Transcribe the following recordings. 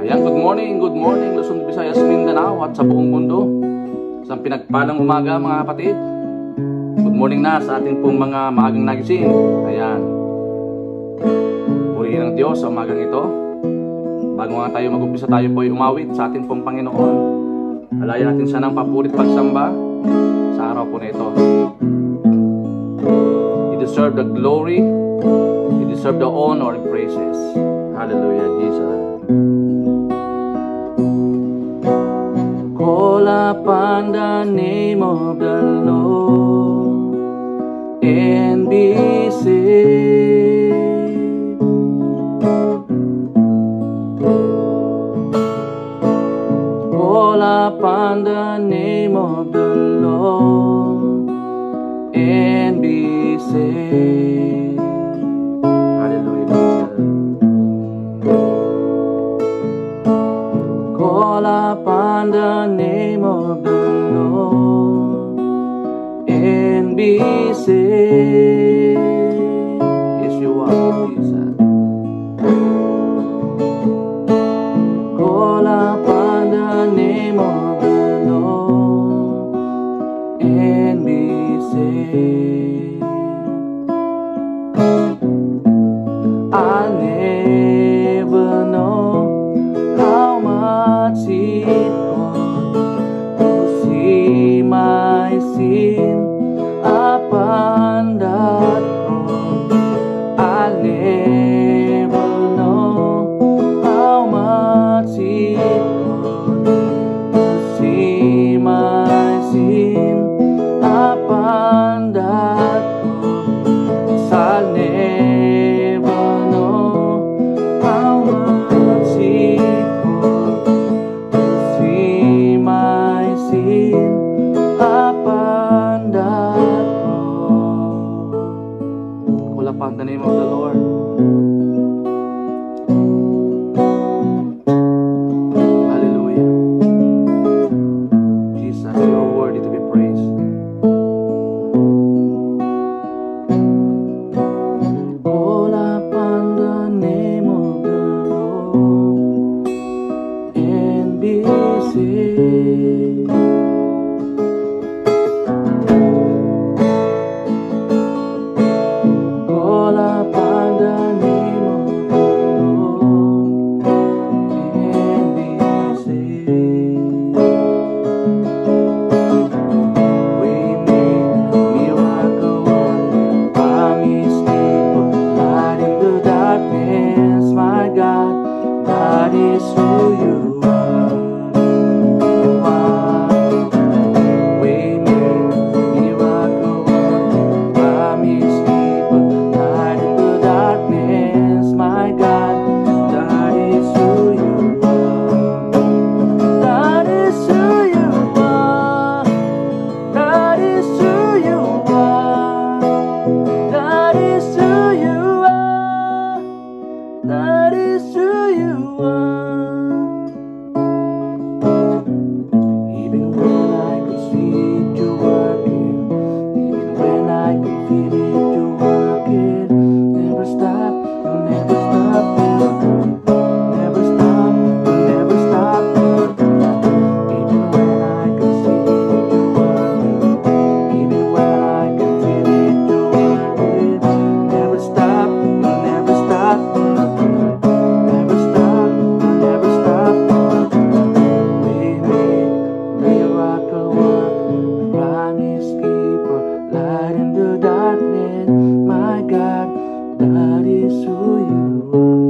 Ayan, good morning Luzon, Visayas, Mindanao at sa buong mundo. Sa pinagpalang umaga mga kapatid. Good morning na sa ating pong mga maagang nagising. Ayan. Purihin ang Diyos sa umagang ito. Bago nga tayo mag-umpisa, tayo po ay umawit sa ating pong Panginoon. Alayan natin siya ng papurit pagsamba sa araw po na ito. He deserves the glory, He deserves the honor and praises. Hallelujah, Jesus. Call upon the name of the Lord and be saved. Call upon the name of the Lord and be saved. Hallelujah, Jesus. Call upon the name of the Lord and be saved. Yes, you are, Jesus. Call upon the name of the Lord and be saved. I never know how much it cost to see my sin upon that cross. I never know how much it cost to see my sin upon that cross. I never know how much it cost to see my sin upon that cross. Call upon the name of the Lord. Hallelujah. Jesus, you are worthy to be praised. Call upon the name of the Lord and be saved. Call upon the name of the Lord and be saved. We make miracle working, promise keeper, light in the darkness, my God, that is who you are. You are. We make miracle working, promise keeper, light in the darkness, my God, that is who you are. That is who you are. That is who you are. That is who you are. That is who you are. Even when I could see it, you working. Even when I could feel it, you working. Never stop, you never stop working. Never stop, you never stop working. Even when I could see it, you working. Even when I could feel it, you working. Never stop, you never stop working. Never stop, you never stop working. We make miracle work, promise keeper, light in the darkness, my God, that is who you are.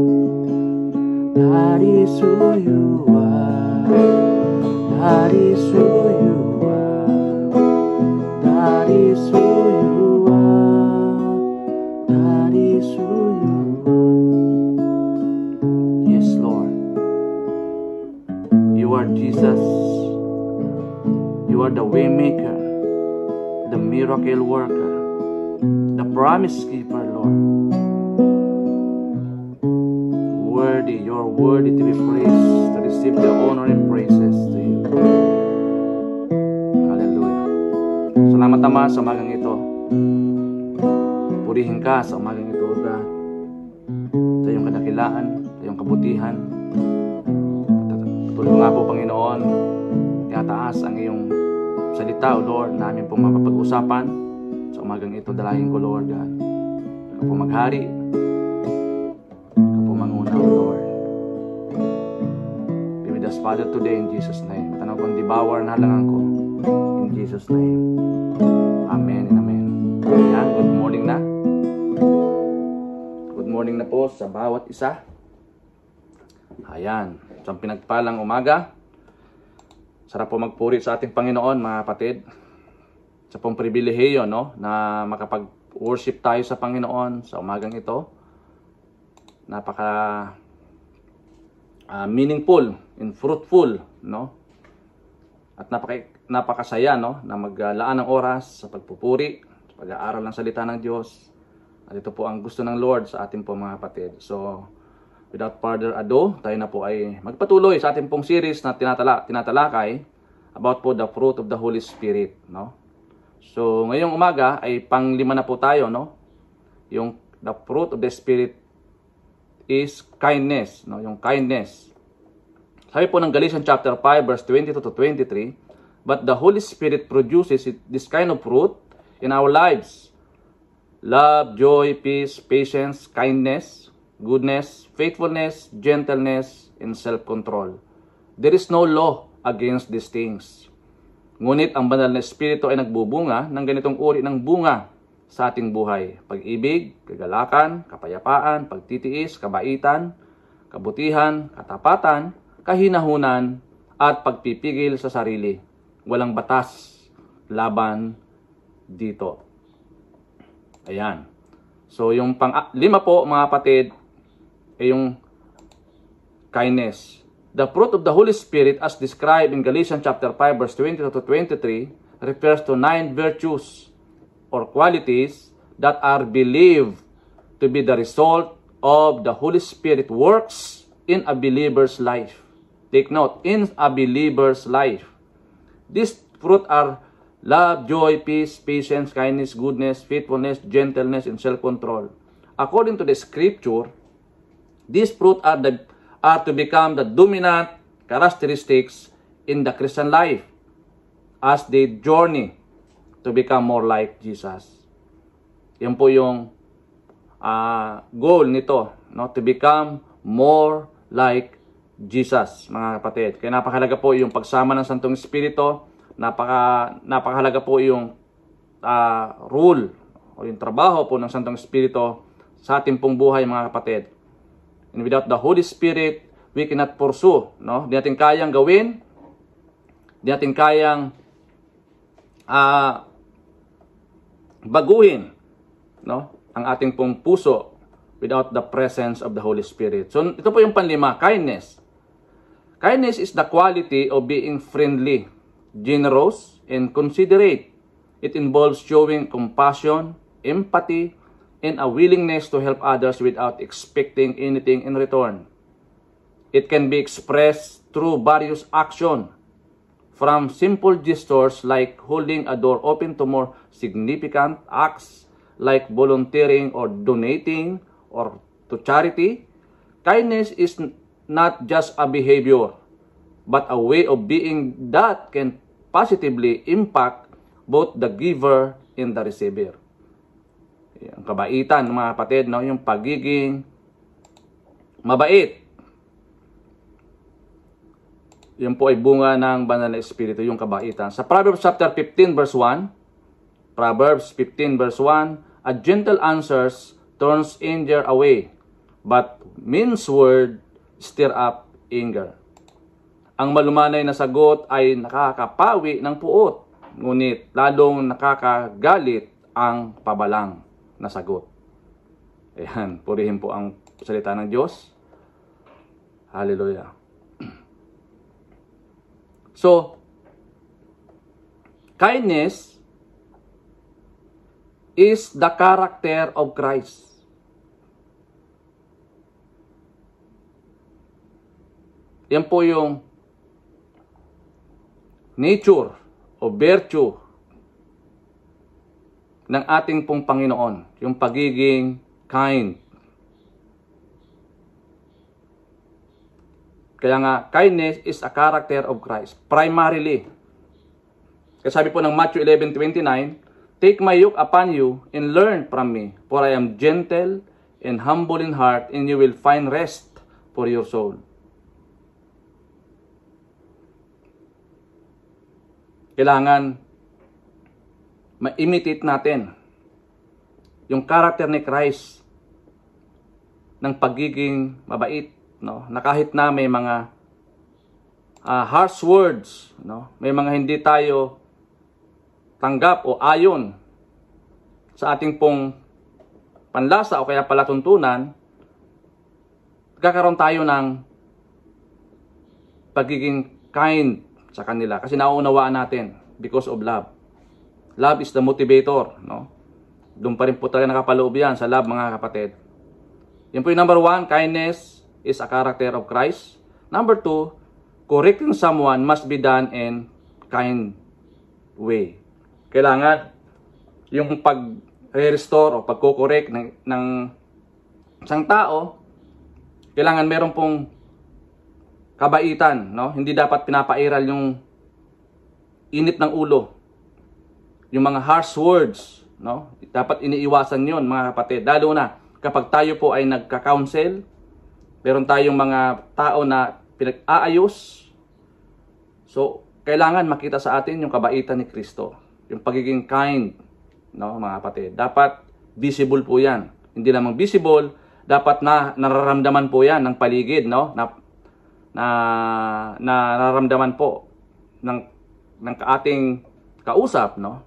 That is who you are. That is who you are. That is who you are. That is who you are. Yes, Lord. You are Jesus. You are the way maker, the miracle worker, the promise keeper, Lord. Worthy, you are worthy to be praised, to receive the honor and praises to you. Hallelujah. Salamat Ama sa umagang ito. Purihin ka sa umagang ito, God. Sa iyong kadakilaan, sa iyong kabutihan. Patuloy nga po, Panginoon, tinataas ang iyong salita, O Lord, namin pong mapapag-usapan sa umagang ito. Dalahin ko, Lord God. Ikaw po maghari. Ikaw po manguna, O Lord. Be with us, Father, today in Jesus' name. Tanaw kong dibawar na halangan ko. In Jesus' name. Amen and amen. Ayan, good morning na. Good morning na po sa bawat isa. Ayan, sa pinagpalang umaga. Sarap po magpuri sa ating Panginoon, mga kapatid. Sa pong pribilehiyo, no, na makapag-worship tayo sa Panginoon sa umagang ito. Napaka meaningful and fruitful, no? At napakasaya, no, na maglaan ng oras sa pagpupuri, sa pag-aaral ng salita ng Diyos. At ito po ang gusto ng Lord sa ating po, mga kapatid. So, without further ado, tayo na po ay magpatuloy sa ating pong series na tinatalakay about po the fruit of the Holy Spirit, no? So, ngayong umaga ay pang-5 na po tayo, no? Yung the fruit of the Spirit is kindness, no? Yung kindness. Sabi po ng Galatians chapter 5 verse 22 to 23, but the Holy Spirit produces this kind of fruit in our lives: love, joy, peace, patience, kindness, goodness, faithfulness, gentleness, and self-control. There is no law against these things. Ngunit ang banal na Espiritu ay nagbubunga ng ganitong uri ng bunga sa ating buhay: pag-ibig, kagalakan, kapayapaan, pagtitiis, kabaitan, kabutihan, katapatan, kahinahunan, at pagpipigil sa sarili. Walang batas laban dito. Ayan. So yung pang-5 po, mga kapatid, ay yung kindness. The fruit of the Holy Spirit as described in Galatians chapter 5 verse 22 to 23 refers to 9 virtues or qualities that are believed to be the result of the Holy Spirit works in a believer's life. Take note, in a believer's life. These fruit are love, joy, peace, patience, kindness, goodness, faithfulness, gentleness, and self-control. According to the scripture, these fruit are to become the dominant characteristics in the Christian life as they journey to become more like Jesus. Yan po yung goal nito, no? To become more like Jesus, mga kapatid. Kaya napakahalaga po yung pagsama ng Santong Espiritu. Napakahalaga po yung rule o yung trabaho po ng Santong Espiritu sa ating pong buhay, mga kapatid. And without the Holy Spirit, we cannot pursue, no? Di natin kayang gawin, di natin kayang baguhin, no, ang ating pong puso without the presence of the Holy Spirit. So ito po yung panlima, kindness. Kindness is the quality of being friendly, generous, and considerate. It involves showing compassion, empathy, and a willingness to help others without expecting anything in return. It can be expressed through various actions, from simple gestures like holding a door open to more significant acts like volunteering or donating or to charity. Kindness is not just a behavior, but a way of being that can positively impact both the giver and the receiver. Ang kabaitan, mga kapatid, no? Yung pagiging mabait. Yan po ay bunga ng banal na Espiritu, yung kabaitan. Sa Proverbs chapter 15 verse 1, Proverbs 15 verse 1, a gentle answer turns anger away, but means word stir up anger. Ang malumanay na sagot ay nakakapawi ng puot, ngunit lalong nakakagalit ang pabalang na sagot. Ayan, purihin po ang salita ng Diyos. Hallelujah. So, kindness is the character of Christ. Yan po yung nature o virtue ng ating pong Panginoon, yung pagiging kind. Kaya nga, kindness is a character of Christ. Primarily. Kaya sabi po ng Matthew 11:29, take my yoke upon you and learn from me, for I am gentle and humble in heart, and you will find rest for your soul. Kailangan ma-imitate natin yung character ni Christ ng pagiging mabait, no? Na kahit na may mga harsh words, no? May mga hindi tayo tanggap o ayon sa ating pong panlasa o kaya palatuntunan, kakaroon tayo ng pagiging kind sa kanila kasi nauunawaan natin because of love. Love is the motivator, no? Doon pa rin po talaga nakapaloob yan sa love, mga kapatid. Yan po yung number 1, kindness is a character of Christ. Number 2, correcting someone must be done in kind way. Kailangan yung pag-restore o pagko-correct ng isang tao, kailangan meron pong kabaitan, no? Hindi dapat pinapairal yung init ng ulo. Yung mga harsh words, no? Dapat iniiwasan 'yon, mga kapatid. Lalo na kapag tayo po ay nagka-counsel, meron tayong mga tao na pinag-aayos. So, kailangan makita sa atin yung kabaitan ni Kristo, yung pagiging kind, no, mga kapatid. Dapat visible po 'yan. Hindi lamang visible, dapat na nararamdaman po 'yan ng paligid, no? Na nararamdaman po ng ating kausap, no?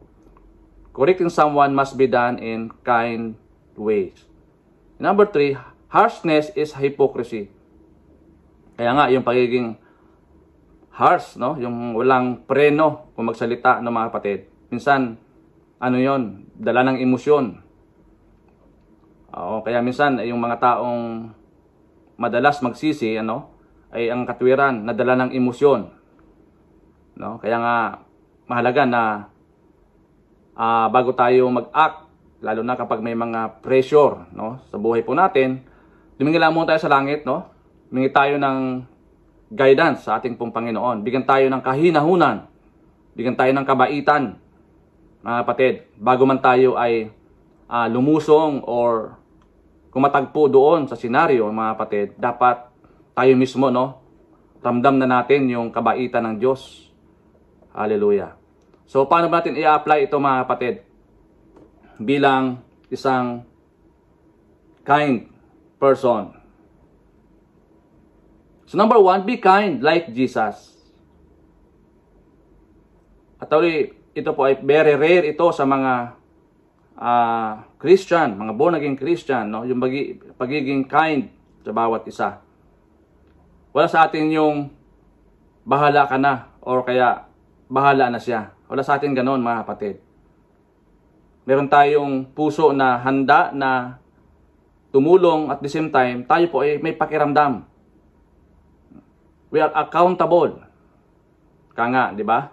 Correcting someone must be done in kind ways. Number 3, harshness is hypocrisy. Kaya nga, yung pagiging harsh, no? Yung walang preno kung magsalita, no, mga kapatid. Minsan, ano yon, dala ng emosyon. Kaya minsan, yung mga taong madalas magsisi, ano, ay ang katwiran na dala ng emosyon, no? Kaya nga mahalaga na bago tayo mag-act, lalo na kapag may mga pressure, no, sa buhay po natin, lumingin lang muna tayo sa langit, no? Humingi tayo ng guidance sa ating pong Panginoon. Bigyan tayo ng kahinahunan, bigyan tayo ng kabaitan, mga kapatid, bago man tayo ay lumusong or kumatagpo doon sa senaryo, mga kapatid. Dapat tayo mismo, no, ramdam na natin yung kabaitan ng Diyos. Hallelujah. So, paano ba natin i-apply ito, mga kapatid, bilang isang kind person? So, number 1, be kind like Jesus. At ito po ay very rare ito sa mga Christian, mga born-again Christian, no? Yung pagiging kind sa bawat isa. Wala sa atin yung bahala ka na or kaya bahala na siya. Wala sa atin ganoon, mga kapatid. Meron tayong puso na handa na tumulong at the same time, tayo po ay may pakiramdam. We are accountable. Kaya nga, di ba?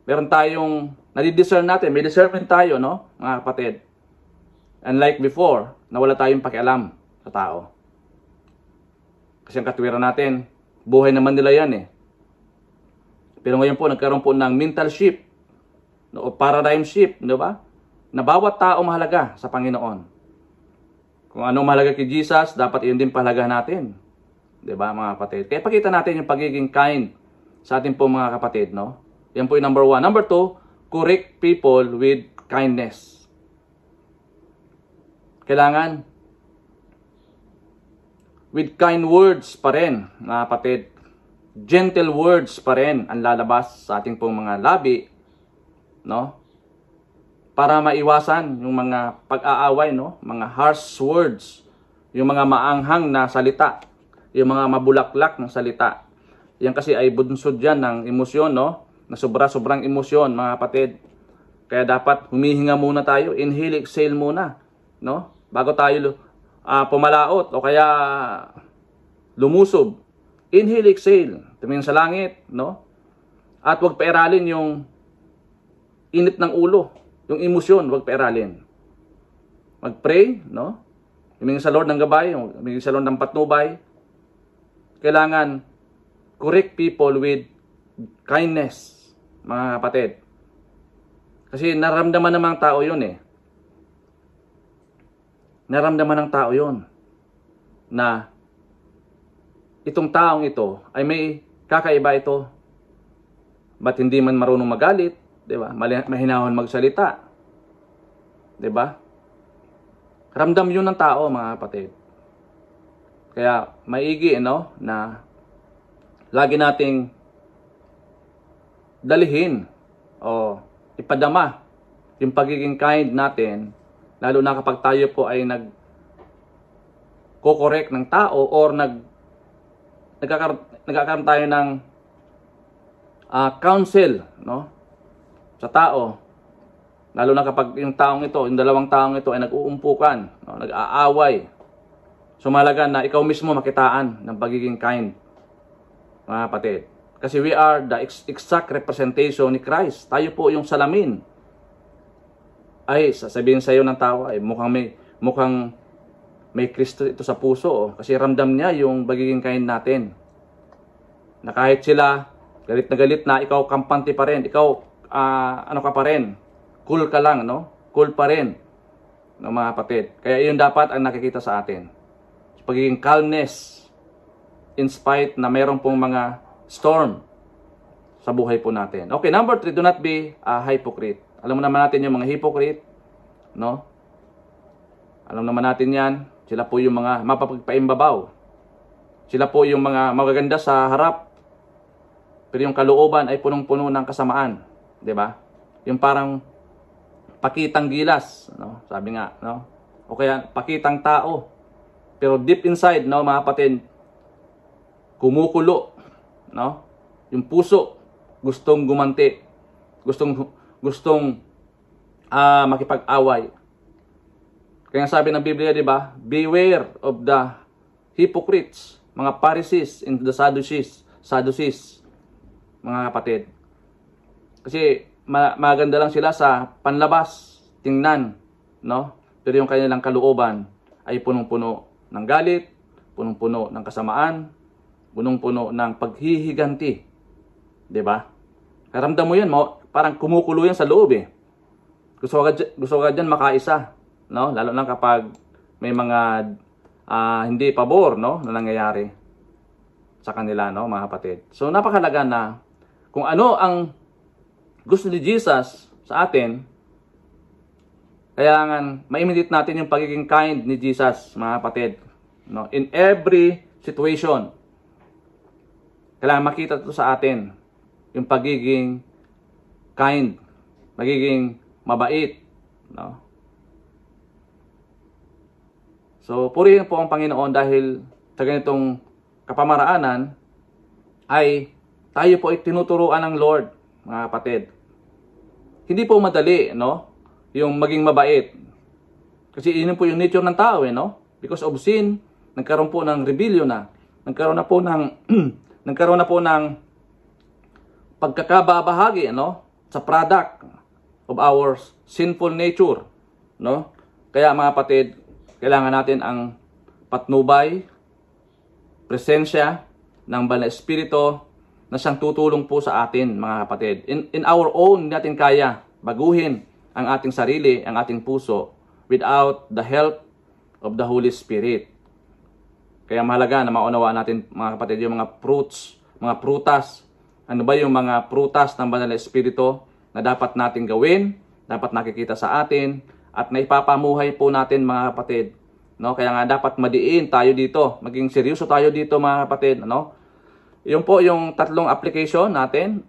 Meron tayong nadidiscern natin, may discernment tayo, no, mga kapatid. Unlike before, na wala tayong pakialam sa tao. Kasi ang katwiran natin, buhay naman nila yan eh. Pero ngayon po, nagkaroon po ng mental shift, no, o paradigm shift, di ba? Na bawat tao mahalaga sa Panginoon. Kung ano mahalaga kay Jesus, dapat yun din pahalagahan natin. Di ba, mga kapatid? Kaya pakita natin yung pagiging kind sa ating po, mga kapatid, no? Yan po yung number 1. Number 2, correct people with kindness. Kailangan with kind words pa rin, mga kapatid. Gentle words pa rin ang lalabas sa ating pong mga labi, no? Para maiwasan yung mga pag-aaway, no? Mga harsh words, yung mga maanghang na salita, yung mga mabulaklak na salita. Yan kasi ay bunsod yan ng emosyon, no? Na sobrang emosyon, mga kapatid. Kaya dapat humihinga muna tayo, inhale, exhale muna, no? Bago tayo pumalaot o kaya lumusob. Inhale, exhale, tumingin sa langit, no? At huwag pairalin yung init ng ulo, yung emosyon, huwag pairalin. Mag-pray, no? Tumingin sa Lord ng gabay, tumingin sa Lord ng patnubay. Kailangan correct people with kindness, mga kapatid. Kasi naramdaman ng mga tao yun eh. Naramdaman ng tao yun na itong taong ito ay may kakaiba ito. Ba't hindi man marunong magalit, 'di ba? Mahinahon magsalita. 'Di ba? Ramdam 'yun ng tao, mga kapatid. Kaya maigi na lagi nating dalihin o ipadama yung pagiging kind natin, lalo na kapag tayo po ay nagko-correct ng tao or nagkakaroon tayo ng counsel sa tao, lalo na kapag yung dalawang taong ito ay nag-uumpukan, nag-aaway. So mahalaga na ikaw mismo makitaan ng pagiging kind, mga kapatid. Kasi we are the exact representation ni Christ. Tayo po yung salamin. Ay, sasabihin sa iyo ng tao, ay mukhang may Kristo ito sa puso. Oh. Kasi ramdam niya yung pagiging kind natin. Na kahit sila galit na ikaw kampante pa rin. Ikaw, ka pa rin. Cool ka lang, no? Cool pa rin. No, mga kapatid. Kaya yun dapat ang nakikita sa atin. Pagiging calmness in spite na mayroon pong mga storm sa buhay po natin. Okay, number 3, do not be a hypocrite. Alam mo naman natin yung mga hypocrite, no? Alam naman natin yan. Sila po yung mga mapapagpaimbabaw. Sila po yung mga magaganda sa harap, pero yung kalooban ay punong-puno ng kasamaan. 'Di ba? Yung parang pakitang gilas, no? Sabi nga, no? O kaya pakitang tao. Pero deep inside, no, mga kapatid, kumukulo, no? Yung puso gustong gumanti, gustong makipag-away. Kaya sabi ng Biblia, 'di ba? Beware of the hypocrites, mga Pharisees and the Sadducees, mga kapatid. Kasi maganda lang sila sa panlabas, tingnan, no? Pero yung kanilang kalooban ay punong-puno ng galit, punong-puno ng kasamaan, punong-puno ng paghihiganti. 'Di ba? Karamdam mo 'yan, parang kumukulo 'yan sa loob eh. Gusto ka diyan makaisa, no? Lalo na kapag may mga hindi pabor, no, na nangyayari sa kanila, no, mga kapatid. So napakahalaga na kung ano ang gusto ni Jesus sa atin, kailangan ma-imitate natin yung pagiging kind ni Jesus, mga kapatid, no? In every situation, kailangan makita ito sa atin, yung pagiging kind, magiging mabait, no? So, purihin po ang Panginoon dahil sa ganitong kapamaraanan ay tayo po ay tinuturuan ng Lord, mga kapatid. Hindi po madali, no? Yung maging mabait. Kasi yun po yung nature ng tao, no? Because of sin, nagkaroon po ng rebellion na. Nagkaroon na po ng pagkakababahagi, no? Sa product of our sinful nature, no? Kaya mga kapatid, kailangan natin ang patnubay, presensya ng Banal na Espiritu na siyang tutulong po sa atin, mga kapatid. In our own, hindi natin kaya baguhin ang ating sarili, ang ating puso without the help of the Holy Spirit. Kaya mahalaga na maunawaan natin, mga kapatid, yung mga fruits, mga prutas. Ano ba yung mga prutas ng Banal na Espiritu na dapat natin gawin, dapat nakikita sa atin, at naipapamuhay po natin, mga kapatid. No? Kaya nga dapat madiin tayo dito, maging seryoso tayo dito, mga kapatid. No? Yun po yung tatlong application natin.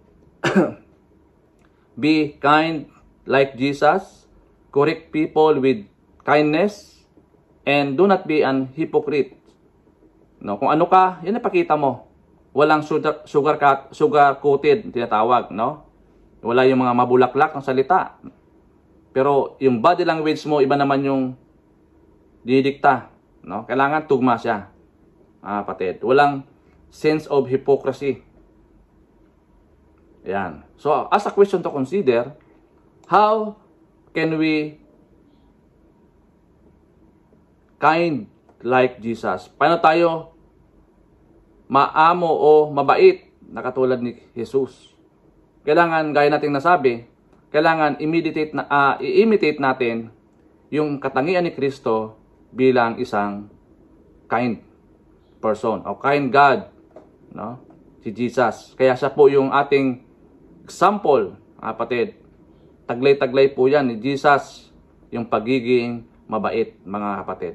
Be kind like Jesus, correct people with kindness, and do not be an hypocrite. No? Kung ano ka, yun ipakita mo. Walang sugar-coated, tinatawag. No? Wala yung mga mabulaklak ng salita. Pero yung body language mo, iba naman yung didikta. No? Kailangan tugma siya. Kapatid. Walang sense of hypocrisy. Yan. So, as a question to consider, how can we kind like Jesus? Paano tayo maamo o mabait na katulad ni Jesus. Kailangan, gaya nating nasabi, kailangan i-imitate natin yung katangian ni Kristo bilang isang kind person o kind God, no? Si Jesus. Kaya siya po yung ating example, kapatid. Taglay-taglay po yan ni Jesus, yung pagiging mabait, mga kapatid.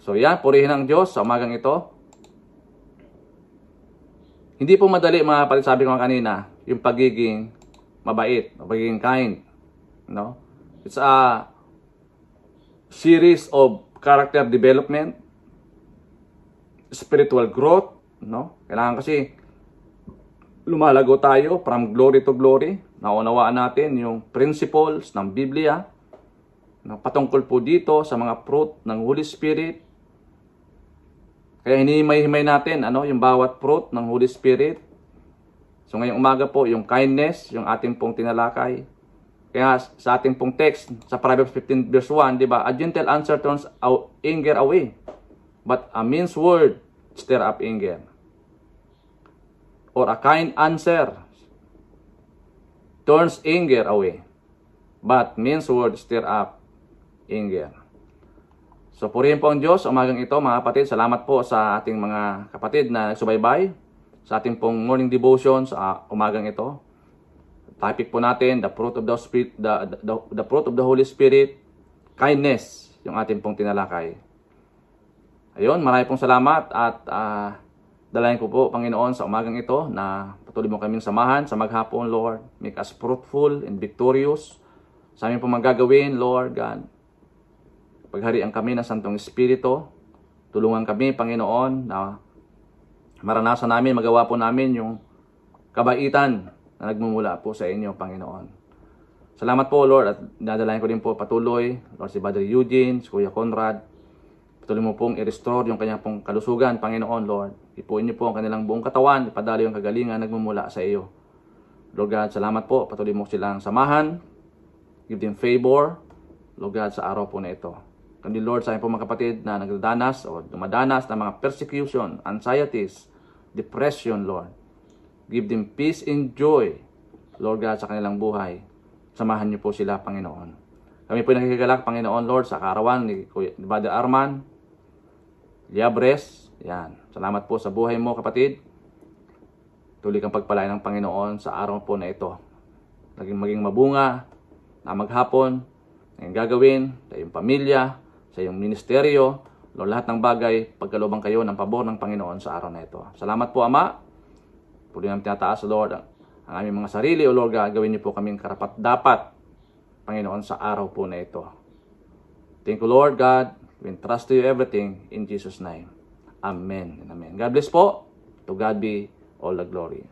So yan, purihin ang Diyos sa umagang ito. Hindi po madali, mga kapatid, sabi ko kanina, yung pagiging mabait, pagiging kind, no? It's a series of character development, spiritual growth, no? Kailangan kasi lumalago tayo from glory to glory. Naunawaan natin yung principles ng Biblia na patungkol po dito sa mga fruit ng Holy Spirit. Kaya hinihimay-himay natin yung bawat fruit ng Holy Spirit. So ngayong umaga po, yung kindness, yung ating pong tinalakay. Kaya sa ating pong text, sa Proverbs 15 verse 1, di ba? A gentle answer turns anger away, but a mean word stir up anger. Or a kind answer turns anger away, but mean word stir up anger. So purihin po ang Diyos umagang ito, mga kapatid. Salamat po sa ating mga kapatid na nagsubaybay sa ating pong morning devotion sa umagang ito. Topic po natin, the fruit of the Spirit, the fruit of the Holy Spirit, kindness, yung ating pong tinalakay. Ayun, marami pong salamat at dalayan ko po, Panginoon, sa umagang ito na patuloy mo kaming samahan sa maghapon, Lord. Make us fruitful and victorious. Sa aming pong magagawin, Lord God. Pagharian kami ng Santong Espiritu. Tulungan kami, Panginoon, na maranasan namin, magawa po namin yung kabaitan na nagmumula po sa inyo, Panginoon. Salamat po, Lord, at dadalayan ko din po patuloy, Lord, si Brother Eugene, si Kuya Conrad. Patuloy mo pong i-restore yung kanyang pong kalusugan, Panginoon, Lord. Ipuin niyo po ang kanilang buong katawan, ipadalo yung kagalingan nagmumula sa iyo. Lord God, salamat po. Patuloy mo silang samahan. Give them favor, Lord God, sa araw po na ito. Kundi Lord, sa aking po mga kapatid na nagdadanas o dumadanas ng mga persecution, anxieties, depression, Lord. Give them peace and joy, Lord God, sa kanilang buhay. Samahan niyo po sila, Panginoon. Kami po nakikigalak, Panginoon, Lord, sa kaarawan ni Brother Arman, Liabres. Yan. Salamat po sa buhay mo, kapatid. Tuloy kang pagpalain ng Panginoon sa araw po na ito. Maging mabunga, na maghapon, na yung gagawin, sa iyong pamilya, sa iyong ministeryo, Lord, lahat ng bagay, pagkalooban kayo ng pabor ng Panginoon sa araw na ito. Salamat po, Ama. Tuloy namin tinataas, Lord, ang aming mga sarili, O Lord, gagawin niyo po kaming karapat-dapat, Panginoon, sa araw po na ito. Thank you, Lord God. We entrust to you everything in Jesus' name. Amen and amen. God bless po. To God be all the glory.